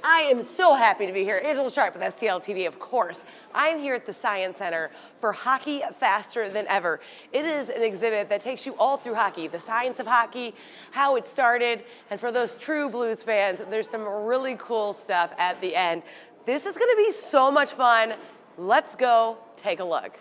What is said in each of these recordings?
I am so happy to be here. Angela Sharp with STL TV, of course. I'm here at the Science Center for Hockey Faster Than Ever. It is an exhibit that takes you all through hockey, the science of hockey, how it started, and for those true Blues fans, there's some really cool stuff at the end. This is gonna be so much fun. Let's go take a look.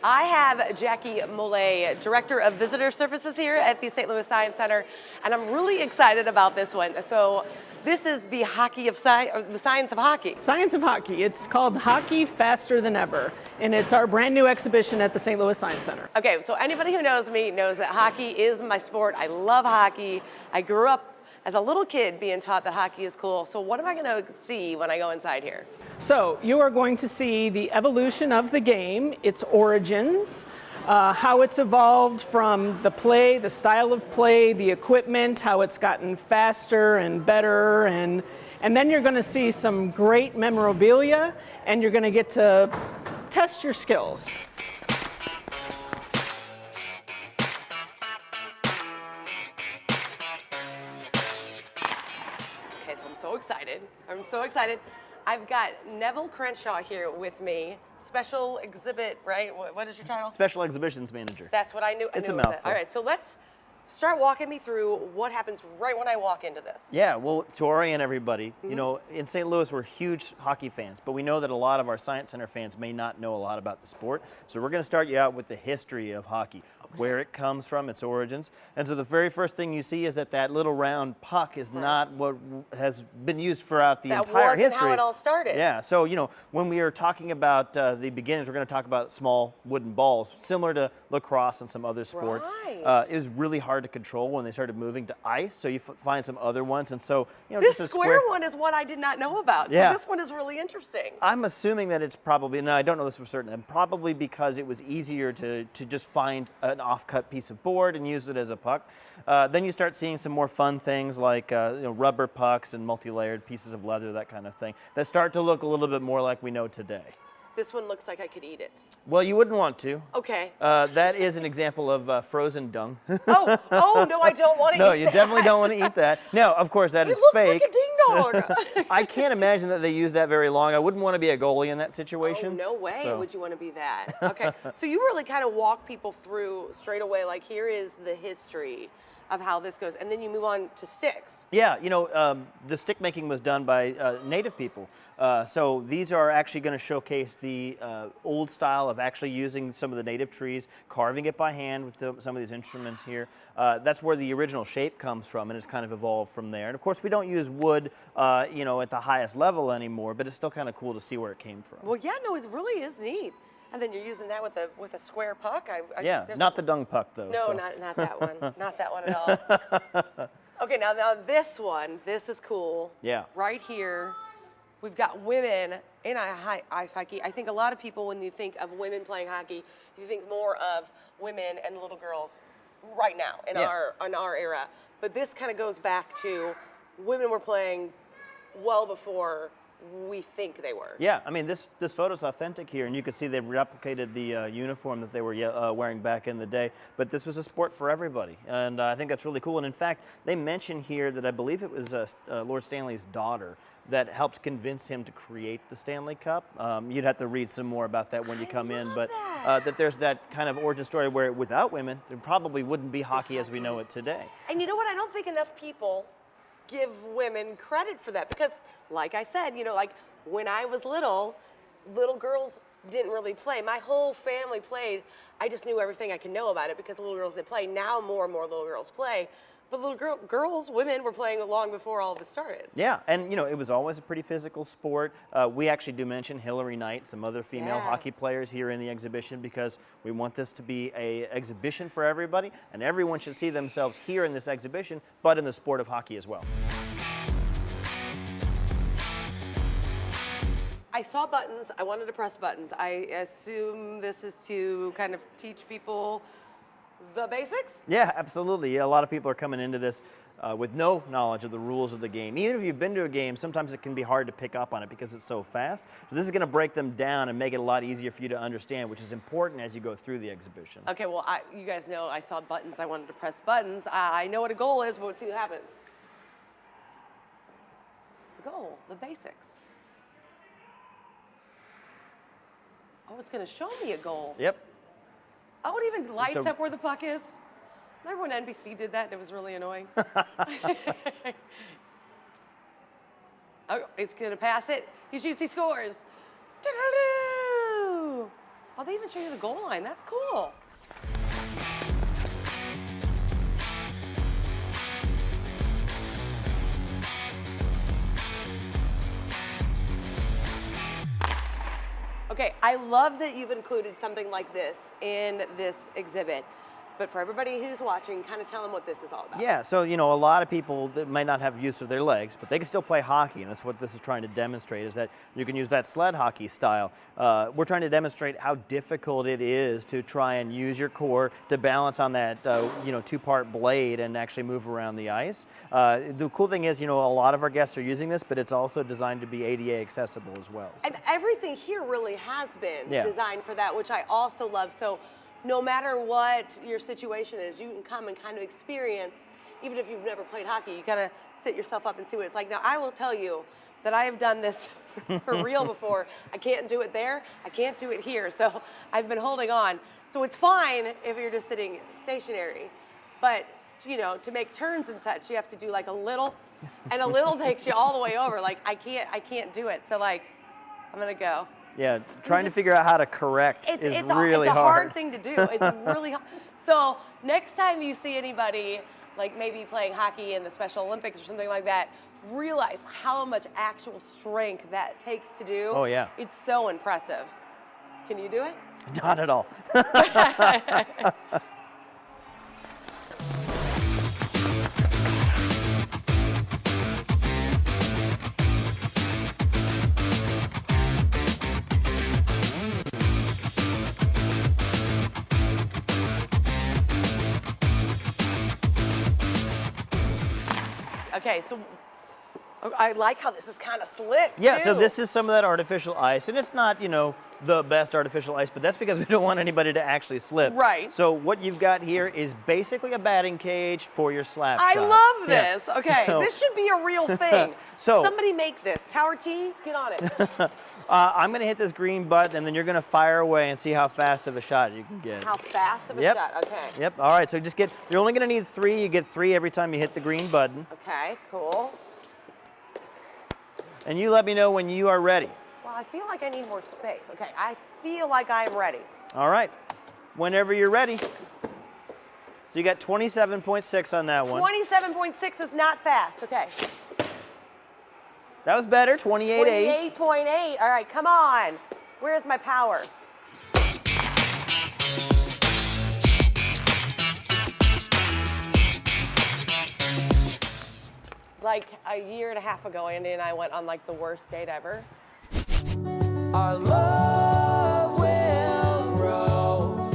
I have Jackie Mollet, Director of Visitor Services here at the St. Louis Science Center, and I'm really excited about this one. So this is the the science of hockey. Science of hockey. It's called Hockey Faster Than Ever, and it's our brand new exhibition at the St. Louis Science Center. Okay, so anybody who knows me knows that hockey is my sport. I love hockey. I grew up as a little kid being taught that hockey is cool. So what am I gonna see when I go inside here? So you are going to see the evolution of the game, its origins, how it's evolved from the play, the style of play, the equipment, how it's gotten faster and better, and then you're going to see some great memorabilia, and you're going to get to test your skills. Okay, so I'm so excited. I'm so excited. I've got Neville Crenshaw here with me. Special exhibit, right? What is your title? Special Exhibitions Manager. That's what I knew. It's a That. mouthful. All right, so let's start walking me through what happens right when I walk into this. Yeah, well, to orient everybody, Mm-hmm. you know, in St. Louis, we're huge hockey fans, but we know that a lot of our Science Center fans may not know a lot about the sport. So we're going to start you out with the history of hockey, where it comes from, its origins. And so the very first thing you see is that little round puck is not what has been used throughout the entire history. That wasn't how it all started. Yeah, so, you know, when we are talking about the beginnings, we're going to talk about small wooden balls, similar to lacrosse and some other sports. Right. It was really hard to control when they started moving to ice, so you find some other ones. And so, you know, This just a square one is one I did not know about. Yeah. So this one is really interesting. I'm assuming that it's probably, no, I don't know this for certain, and probably because it was easier to just find an off-cut piece of board and use it as a puck. Then you start seeing some more fun things like you know, rubber pucks and multi-layered pieces of leather, that kind of thing, that start to look a little bit more like we know today. This one looks like I could eat it. Well, you wouldn't want to. Okay. That is an example of frozen dung. Oh, no, I don't want to eat that. No, you definitely don't want to eat that. Now, of course, that is fake. It looks like a ding dong. I can't imagine that they use that very long. I wouldn't want to be a goalie in that situation. Oh, no way So- would you want to be that. Okay, so you really kind of walk people through straight away, like here is the history of how this goes, and then you move on to sticks. Yeah, you know, the stick making was done by native people. So these are actually going to showcase the old style of actually using some of the native trees, carving it by hand with some of these instruments here. That's where the original shape comes from, and it's kind of evolved from there. And of course, we don't use wood, you know, at the highest level anymore, but it's still kind of cool to see where it came from. Well, yeah, no, it really is neat. And then you're using that with a square puck. Yeah, not the dung puck though. No, so. not that one. Not that one at all. Okay, now this one, this is cool. Yeah. Right here, we've got women in ice hockey. I think a lot of people, when you think of women playing hockey, you think more of women and little girls right now in our era. But this kind of goes back to women were playing well before we think they were. Yeah, I mean, this photo's authentic here, and you can see they've replicated the uniform that they were wearing back in the day. But this was a sport for everybody, and I think that's really cool. And in fact, they mention here that I believe it was Lord Stanley's daughter that helped convince him to create the Stanley Cup. You'd have to read some more about that when you come in, but that there's that kind of origin story where without women, there probably wouldn't be hockey as we know it today. And you know what? I don't think enough people give women credit for that because, like I said, you know, like when I was little girls didn't really play. My whole family played. I just knew everything I could know about it because little girls did play. Now more and more little girls play. But little girls, women were playing long before all of this started. Yeah, and you know, it was always a pretty physical sport. We actually do mention Hillary Knight, some other female hockey players here in the exhibition because we want this to be an exhibition for everybody, and everyone should see themselves here in this exhibition, but in the sport of hockey as well. I saw buttons. I wanted to press buttons. I assume this is to kind of teach people the basics? Yeah, absolutely. A lot of people are coming into this with no knowledge of the rules of the game. Even if you've been to a game, sometimes it can be hard to pick up on it because it's so fast. So this is going to break them down and make it a lot easier for you to understand, which is important as you go through the exhibition. Okay, well, you guys know I saw buttons. I wanted to press buttons. I know what a goal is, but let's see what happens. The goal, the basics. Oh, it's going to show me a goal. Yep. Oh, it even lights So- up where the puck is. Remember when NBC did that? It was really annoying. Oh, he's going to pass it. He shoots, he scores. Doo-doo-doo! Oh, they even show you the goal line. That's cool. Okay, I love that you've included something like this in this exhibit. But for everybody who's watching, kind of tell them what this is all about. Yeah, so a lot of people that might not have use of their legs, but they can still play hockey, and that's what this is trying to demonstrate, is that you can use that sled hockey style. We're trying to demonstrate how difficult it is to try and use your core to balance on that two-part blade and actually move around the ice. The cool thing is, a lot of our guests are using this, but it's also designed to be ADA accessible as well. So. And everything here really has been Yeah. designed for that, which I also love. So no matter what your situation is, you can come and kind of experience, even if you've never played hockey, you gotta sit yourself up and see what it's like. Now, I will tell you that I have done this for real before. I can't do it there, I can't do it here, so I've been holding on. So it's fine if you're just sitting stationary, but to make turns and such, you have to do like a little, and a little takes you all the way over. Like, I can't do it, so like, I'm gonna go. Yeah, trying to figure out how to correct is really it's a hard. hard thing to do. It's really hard. So next time you see anybody like maybe playing hockey in the Special Olympics or something like that, realize how much actual strength that takes to do. Oh, yeah. It's so impressive. Can you do it? Not at all. Okay, so I like how this is kind of slick. Yeah, too. so this is some of that artificial ice, and it's not, the best artificial ice, but that's because we don't want anybody to actually slip. Right. So what you've got here is basically a batting cage for your slap I shot. love Yeah. this. Okay, So- this should be a real thing. So- somebody make this. Tower T, get on it. I'm going to hit this green button, and then you're going to fire away and see how fast of a shot you can get. How fast of a Yep. shot? Okay. Yep, all right, so you're only going to need 3. You get 3 every time you hit the green button. Okay, cool. And you let me know when you are ready. Well, I feel like I need more space. Okay, I feel like I'm ready. All right, whenever you're ready. So you got 27.6 on that one. 27.6 is not fast. Okay. That was better, 28.8. 28.8. All right, come on. Where's my power? Like a year and a half ago, Andy and I went on like the worst date ever. Our love will grow.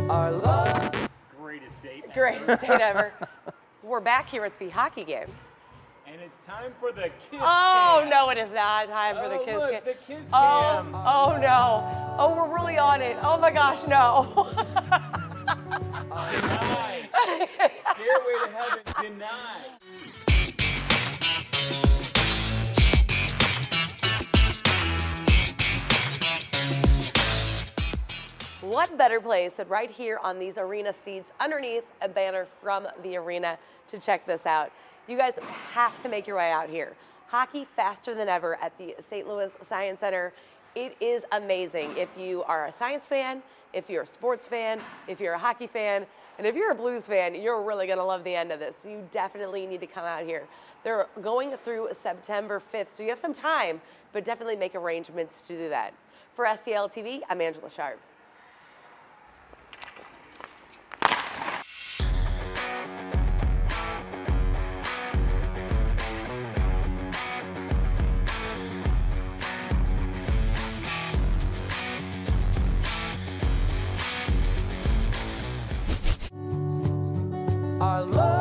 Our love. Greatest date ever. Greatest date ever. We're back here at the hockey game. And it's time for the kiss Oh, cam. no, it is not time for the Oh, kiss look, cam. the kiss Oh, cam. oh no. Oh, we're really on it. Oh my gosh, no. Denied. Stairway to heaven denied. What better place than right here on these arena seats underneath a banner from the arena to check this out. You guys have to make your way out here. Hockey faster than ever at the St. Louis Science Center. It is amazing. If you are a science fan, if you're a sports fan, if you're a hockey fan, and if you're a blues fan, you're really gonna love the end of this. You definitely need to come out here. They're going through September 5th, so you have some time, but definitely make arrangements to do that. For STL TV, I'm Angela Sharp. Our love